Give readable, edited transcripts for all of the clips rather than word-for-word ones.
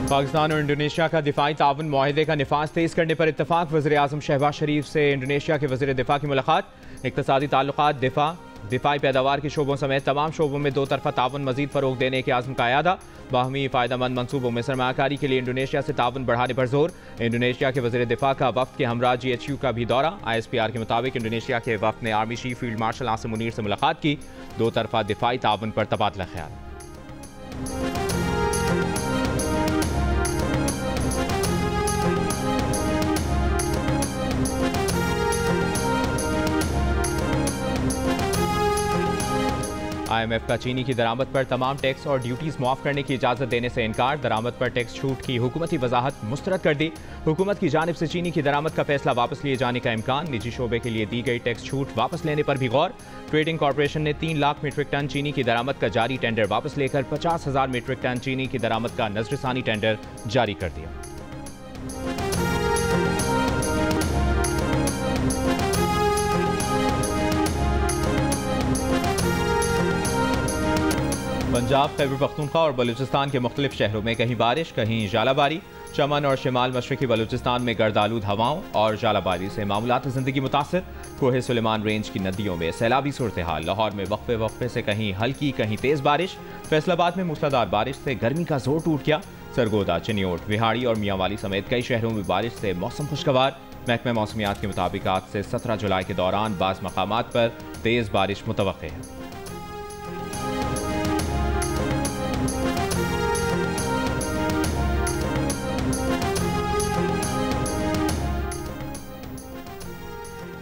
पाकिस्तान और इंडोनेशिया का दिफाई ताउन मुआहदे का निफाज तेज करने पर इत्तफाक। वज़ीर-ए-आज़म शहबाज शरीफ से इंडोनेशिया के वज़ीर दिफा की मुलाकात। इक़्तिसादी ताल्लुकात, दिफाई पैदावार के शोबों समेत तमाम शोबों में दो तरफा ताउन मज़ीद फ़रोग़ देने के आज़म का अयादा। बाहमी फ़ायदेमंद मनसूबों में सरमायाकारी के लिए इंडोनेशिया से ताउन बढ़ाने पर जोर। इंडोनेशिया के वज़ीर दिफा का वफ़द के हमरा GHQ का भी दौरा। ISPR के मुताबिक इंडोनेशिया के वफ़द ने army chief field marshal Asim Munir से मुलाकात की। दो तरफा दिफाई ताउन पर तबादला ख्याल। IMF का चीनी की दरामद पर तमाम टैक्स और ड्यूटीज मुआफ करने की इजाज़त देने से इनकार। दरामद पर टैक्स छूट की हुकूमती वजाहत मुस्तरद कर दी। हुकूमत की जानिब से चीनी की दरामद का फैसला वापस लिए जाने का इम्कान। निजी शोबे के लिए दी गई टैक्स छूट वापस लेने पर भी गौर। ट्रेडिंग कॉरपोरेशन ने 3 लाख मीट्रिक टन चीनी की दरामद का जारी टेंडर वापस लेकर 50,000 मीट्रिक टन चीनी की दरामद का नजरसानी टेंडर जारी कर दिया। पंजाब, खैबर पख्तूनख्वा और बलूचिस्तान के मुख्तलिफ शहरों में कहीं बारिश, कहीं जालाबारी। चमन और शिमाल मशरकी बलूचिस्तान में गर्दालूद हवाओं और जालाबारी से मामूलात ज़िंदगी मुतासर। कोहे सुलेमान रेंज की नदियों में सैलाबी सूरत हाल। लाहौर में वक्फे वक्फे से कहीं हल्की कहीं तेज़ बारिश। फैसलाबाद में मूसलाधार बारिश से गर्मी का जोर टूट गया। सरगोदा, चिन्योट, विहाड़ी और मियांवाली समेत कई शहरों में बारिश से मौसम खुशगवार। महकमा मौसमियात के मुताबिक आज से 17 जुलाई के दौरान बाज़ मकामात पर तेज़ बारिश मुतवक्के है।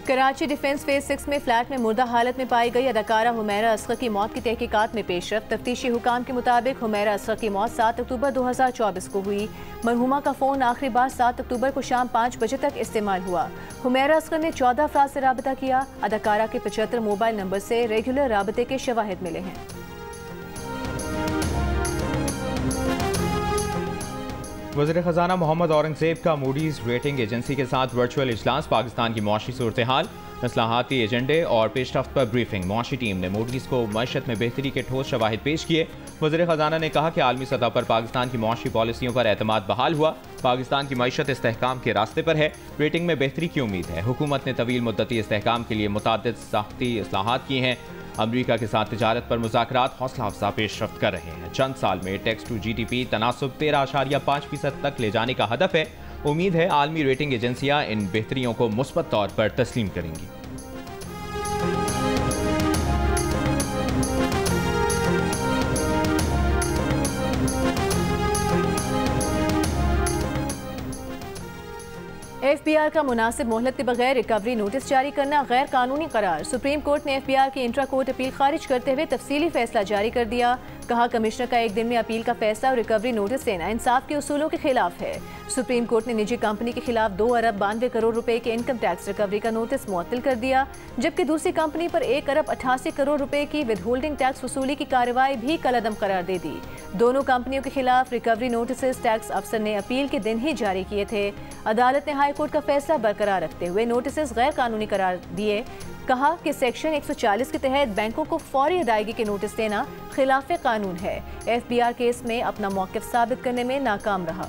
कराची डिफेंस फेज 6 में फ्लैट में मुर्दा हालत में पाई गई अदाकारा हुमैरा असगर की मौत की तहकीकात में पेशरफ्त। तफ्तीशी हुकाम के मुताबिक हुमैरा असगर की मौत 7 अक्टूबर 2024 को हुई। मरहुमा का फ़ोन आखिरी बार 7 अक्टूबर को शाम 5 बजे तक इस्तेमाल हुआ। हुमैरा असगर ने 14 अफराद से राबता किया। अदाकारा के 75 मोबाइल नंबर से रेगुलर राबते के शवाहिद मिले हैं। वज़ीर ख़ज़ाना मोहम्मद औरंगज़ेब का मूडीज़ रेटिंग एजेंसी के साथ वर्चुअल इजलास। पाकिस्तान की मुआशी सूरत हाल, मसलाहाती एजेंडे और पेशरफ्त पर ब्रीफिंग। मुआशी टीम ने मूडीज़ को मईशत में बेहतरी के ठोस शवाहिद पेश किए। वज़ीर ख़ज़ाना ने कहा कि आलमी सतह पर पाकिस्तान की मुआशी पॉलिसियों पर एतमाद बहाल हुआ। पाकिस्तान की मईशत इस्तेहकाम के रास्ते पर है। रेटिंग में बेहतरी की उम्मीद है। हुकूमत ने तवील मुद्दती इस्तेहकाम के लिए मुताद्दिद साख्ती इस्लाहात की हैं। अमरीका के साथ तिजारत पर मुज़ाकरात हौसला अफजा पेशरफ्त कर रहे हैं। चंद साल में टैक्स टू GDP तनासुब 13.5% तक ले जाने का हदफ है। उम्मीद है आलमी रेटिंग एजेंसियां इन बेहतरियों को मुस्बत तौर पर तस्लीम करेंगी। FBR का मुनासिब मोहलत के बगैर रिकवरी नोटिस जारी करना गैर कानूनी करार। सुप्रीम कोर्ट ने FBR की इंट्रा कोर्ट अपील खारिज करते हुए तफसीली फैसला जारी कर दिया। कहा, कमिश्नर का एक दिन में अपील का फैसला और रिकवरी नोटिस देना इंसाफ के उसूलों के खिलाफ है। सुप्रीम कोर्ट ने निजी कंपनी के खिलाफ 2 अरब 92 करोड़ रुपए के इनकम टैक्स रिकवरी का नोटिस मुअत्तल कर दिया, जबकि दूसरी कंपनी पर 1 अरब 88 करोड़ रुपए की विदहोल्डिंग टैक्स वसूली की कार्रवाई भी कलअदम करार दे दी। दोनों कंपनियों के खिलाफ रिकवरी नोटिस टैक्स अफसर ने अपील के दिन ही जारी किए थे। अदालत ने हाई कोर्ट का फैसला बरकरार रखते हुए नोटिस गैर कानूनी करार दिए। कहा कि सेक्शन 140 के तहत बैंकों को फौरी अदायगी के नोटिस देना खिलाफ कानून है। FBR केस में अपना मौक़िफ़ साबित करने में नाकाम रहा।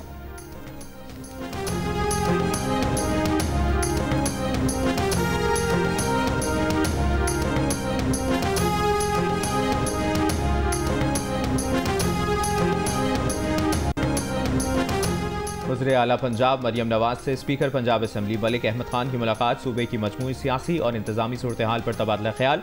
वज़ीर आला पंजाब मरियम नवाज से स्पीकर पंजाब असम्बली मलिक अहमद खान की मुलाकात। सूबे की मजमूई सियासी और इंतजामी सूरत हाल पर तबादला ख्याल।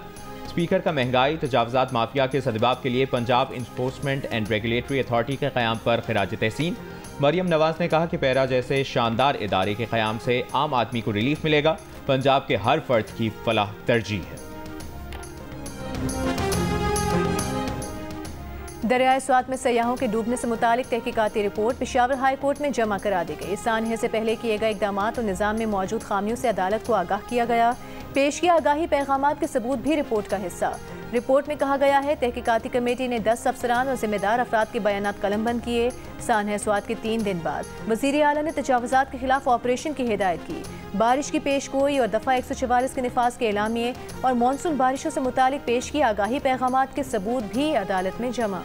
स्पीकर का महंगाई तजावज़ात माफिया के सदबाब के लिए Punjab enforcement and regulatory authority के क़याम पर खिराज तहसीन। मरियम नवाज ने कहा कि पैरा जैसे शानदार इदारे के क़याम से आम आदमी को रिलीफ मिलेगा। पंजाब के हर फर्द की फलाह तरजीह है। दरियाए स्वात में सयाहों के डूबने से मुतालिक तहकीकाती रिपोर्ट पेशावर हाई कोर्ट में जमा करा दी गई। सानहे से पहले किए गए इकदाम और निज़ाम में मौजूद खामियों से अदालत को आगाह किया गया। पेश किया आगाही पैगामात के सबूत भी रिपोर्ट का हिस्सा। रिपोर्ट में कहा गया है, तहकीकाती कमेटी ने 10 अफसरान और जिम्मेदार अफराद के बयानात कलमबंद किए। सानहे स्वात के 3 दिन बाद वज़ीर आला ने तजावुज़ात के खिलाफ ऑपरेशन की हिदायत की। बारिश की पेशगोई और दफ़ा 144 के निफाज के एलामिये और मानसून बारिशों से मुतालिक पेश किए आगाही पैगामात के सबूत भी अदालत में जमा।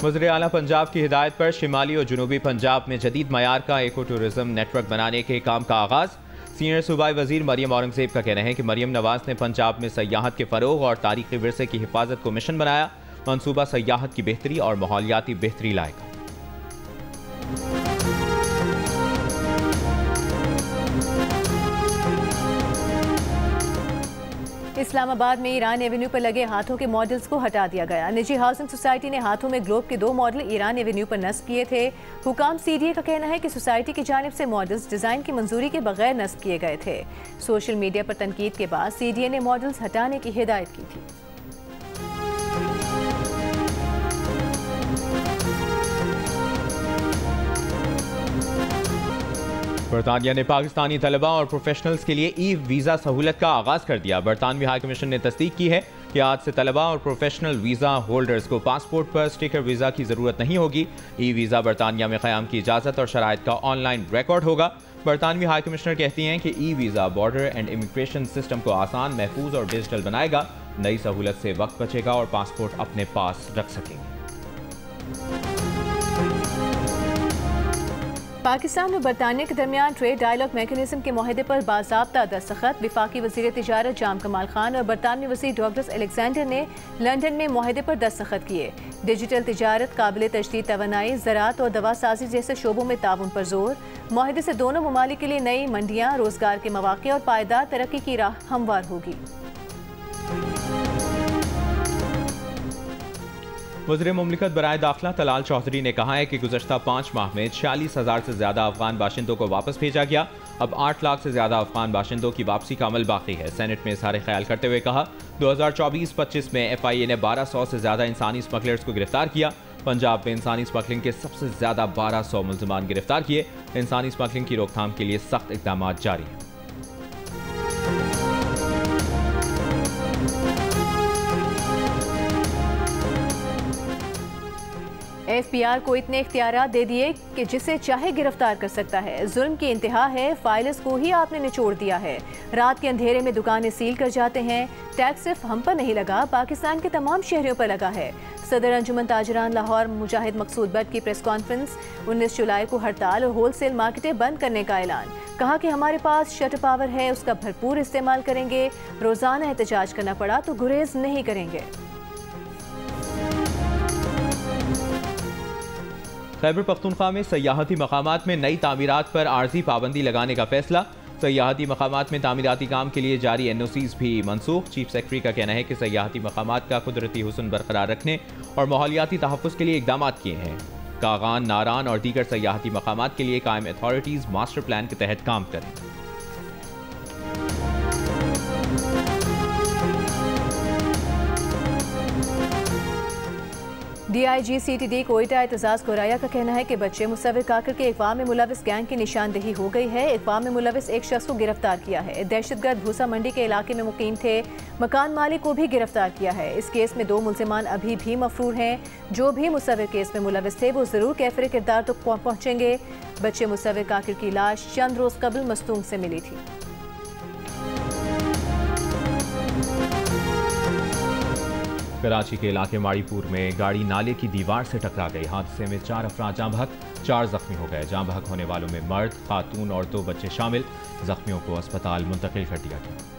वज़ीर आला पंजाब की हिदायत पर शिमाली और जनूबी पंजाब में जदीद मयार का एको टूरिज्म नेटवर्क बनाने के काम का आगाज़। सीनियर सूबाई वजीर मरियम औरंगजेब का कहना है कि मरियम नवाज ने पंजाब में सयाहत के फ़रोग और तारीखी विरसे की हिफाजत को मिशन बनाया। मनसूबा सयाहत की बेहतरी और माहौलियाती बेहतरी लाएगा। इस्लामाबाद में ईरान एवेन्यू पर लगे हाथों के मॉडल्स को हटा दिया गया। निजी हाउसिंग सोसाइटी ने हाथों में ग्लोब के 2 मॉडल ईरान एवेन्यू पर नस्ब किए थे। हुकाम सीडीए का कहना है कि सोसाइटी की जानिब से मॉडल्स डिजाइन की मंजूरी के बगैर नस्ब किए गए थे। सोशल मीडिया पर तनकीद के बाद सीडीए ने मॉडल्स हटाने की हिदायत की थी। बरतानिया ने पाकिस्तानी तलबा और प्रोफेशनल्स के लिए ई वीज़ा सहूलत का आगाज़ कर दिया। बरतानवी हाई कमीशन ने तस्दीक की है कि आज से तलबा और प्रोफेशनल वीज़ा होल्डर्स को पासपोर्ट पर स्टिकर वीज़ा की ज़रूरत नहीं होगी। ई वीज़ा बरतानिया में क़याम की इजाज़त और शराइत का ऑनलाइन रिकॉर्ड होगा। बरतानवी हाई कमिश्नर कहती हैं कि e visa border and immigration system को आसान, महफूज और डिजिटल बनाएगा। नई सहूलत से वक्त बचेगा और पासपोर्ट अपने पास रख सकेंगे। पाकिस्तान और बरतानिया के दरमियान ट्रेड डायलॉग मैकेनिज्म के मुआहदे पर बाज़ाब्ता दस्तखत। विफाकी वज़ीर तिजारत जाम कमाल खान और बरतानवी वज़ीर डॉग्लस अलेक्जेंडर ने लंदन में मुआहदे पर दस्तखत किए। डिजिटल तिजारत, काबिल तजदीद तवानाई, ज़राअत और दवा साजी जैसे शोबों में ताउन पर जोर। मुआहदे से दोनों ममालिक के लिए नई मंडियाँ, रोजगार के मौक़े और पायदार तरक्की की राह हमवार होगी। वज़ीर मुमलिकत बराए दाखिला तलाल चौधरी ने कहा है कि गुज़श्ता 5 माह में 46,000 से ज़्यादा अफगान बाशिंदों को वापस भेजा गया। अब 8 लाख से ज़्यादा अफगान बाशिंदों की वापसी का अमल बाकी है। सेनेट में इज़हार ख्याल करते हुए कहा, 2024-25 में FIA ने 1200 से ज़्यादा इंसानी स्मगलर्स को गिरफ्तार किया। पंजाब में इंसानी स्मगलिंग के सबसे ज़्यादा 1200 मुल्ज़िमान गिरफ्तार किए। इंसानी स्मगलिंग की रोकथाम के लिए सख्त इक़दाम जारी हैं। FBR को इतने इख्तियारात दे दिए कि जिसे चाहे गिरफ्तार कर सकता है। जुल्म की इंतहा है, फाइल्स को ही आपने निचोड़ दिया है। रात के अंधेरे में दुकानें सील कर जाते हैं। टैक्स सिर्फ हम पर नहीं लगा, पाकिस्तान के तमाम शहरियों पर लगा है। सदर अंजुमन ताजरान लाहौर मुजाहिद मकसूद भट्ट की प्रेस कॉन्फ्रेंस। 19 जुलाई को हड़ताल और होलसेल मार्केटें बंद करने का ऐलान। कहा कि हमारे पास शटर पावर है, उसका भरपूर इस्तेमाल करेंगे। रोजाना एहतजाज करना पड़ा तो गुरेज नहीं करेंगे। खैबर पख्तूनख्वा में सयाहती मकामात में नई तामीरात पर आर्जी पाबंदी लगाने का फैसला। सयाहती मकामात में तामीराती काम के लिए जारी NOCs भी मनसूख। चीफ सेक्रेटरी का कहना है कि सयाहती मकामात का कुदरती हुस्न बरकरार रखने और माहौलियाती तहफ़्फ़ुज़ के लिए इक़दाम किए हैं। कागान, नारान और दीगर सयाहती मकामात के लिए कायम अथॉरिटीज़ मास्टर प्लान के तहत काम करें। DIG CTD कोयटा एतजाज कोराया का कहना है कि बच्चे मुसव्विर काकर के अगवा में मुलविस गैंग की निशानदेही हो गई है। अगवा में मुलविस एक शख्स को गिरफ्तार किया है। दहशतगर्द भूसा मंडी के इलाके में मुकीम थे। मकान मालिक को भी गिरफ्तार किया है। इस केस में 2 मुल्जिमान अभी भी मफरूर हैं। जो भी मुसव्विर केस में मुलविस थे वो जरूर कैफिर किरदार तक पहुँचेंगे। बच्चे मुसव्विर काकर की लाश चंद रोज कबल मस्तूंग से मिली थी। कराची के इलाके माड़ीपुर में गाड़ी नाले की दीवार से टकरा गई। हादसे में 4 अफराद जाँ बहक, 4 जख्मी हो गए। जाँ बहक होने वालों में मर्द, खातून और 2 बच्चे शामिल। जख्मियों को अस्पताल मुंतकिल कर दिया गया।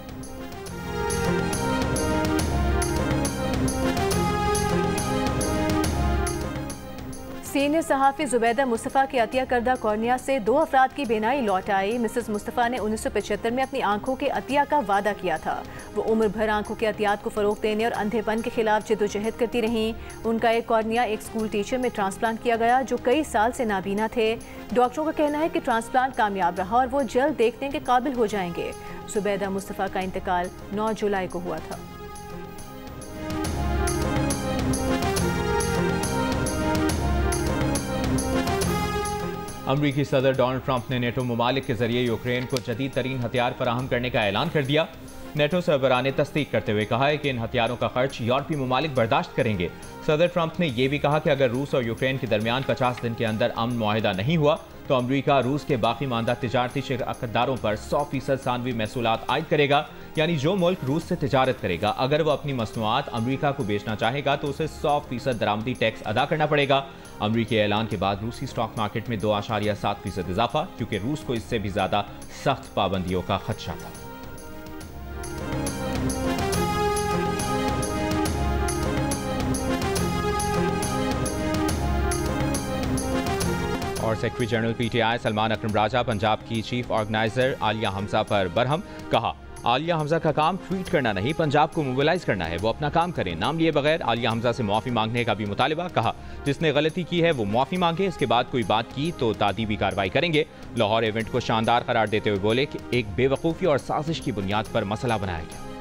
सीनियर सहाफ़ी जुबैदा मुस्तफ़ा की अतिया करदा कॉर्निया से 2 अफराद की बेनाई लौट आई। मिसेस मुस्तफ़ा ने 1975 में अपनी आंखों के अतिया का वादा किया था। वो उम्र भर आंखों के अतियात को फ़रोग़ देने और अंधेपन के खिलाफ जद्दोजहद करती रहीं। उनका एक कॉर्निया एक स्कूल टीचर में ट्रांसप्लांट किया गया जो कई साल से नाबीना थे। डॉक्टरों का कहना है कि ट्रांसप्लांट कामयाब रहा और वो जल्द देखने के काबिल हो जाएंगे। जुबैदा मुस्तफ़ा का इंतकाल 9 जुलाई को हुआ था। अमरीकी सदर डोनाल्ड ट्रंप ने नेटो ममालिक के जरिए यूक्रेन को जदीद तरीन हथियार फराहम करने का ऐलान कर दिया। नेटो सरबराह ने तस्दीक करते हुए कहा है कि इन हथियारों का खर्च यूरोपीय ममालिक बर्दाश्त करेंगे। सदर ट्रंप ने यह भी कहा कि अगर रूस और यूक्रेन के दरमियान 50 दिन के अंदर अमन मुआहिदा नहीं हुआ तो अमरीका रूस के बाकी मानदा तिजारती शराकतदारों पर 100% सानवी महसूलात आयद करेगा। यानी जो मुल्क रूस से तिजारत करेगा, अगर वो अपनी मसनूआत अमरीका को बेचना चाहेगा तो उसे 100% दरामदी टैक्स अदा करना पड़ेगा। अमरीकी ऐलान के बाद रूसी स्टॉक मार्केट में 2.7% इजाफा, क्योंकि रूस को इससे भी ज्यादा सख्त पाबंदियों का खदशा था। और सेक्रेटरी जनरल पीटीआई सलमान अकरम राजा पंजाब की चीफ ऑर्गेनाइजर आलिया हमजा पर बरहम। कहा, आलिया हमजा का काम ट्वीट करना नहीं, पंजाब को मोबिलाइज करना है। वो अपना काम करें, नाम लिए बगैर आलिया हमजा से माफी मांगने का भी मुतालिबा। कहा, जिसने गलती की है वो माफी मांगे, इसके बाद कोई बात की तो तादीबी कार्रवाई करेंगे। लाहौर इवेंट को शानदार करार देते हुए बोले कि एक बेवकूफ़ी और साजिश की बुनियाद पर मसला बनाया गया।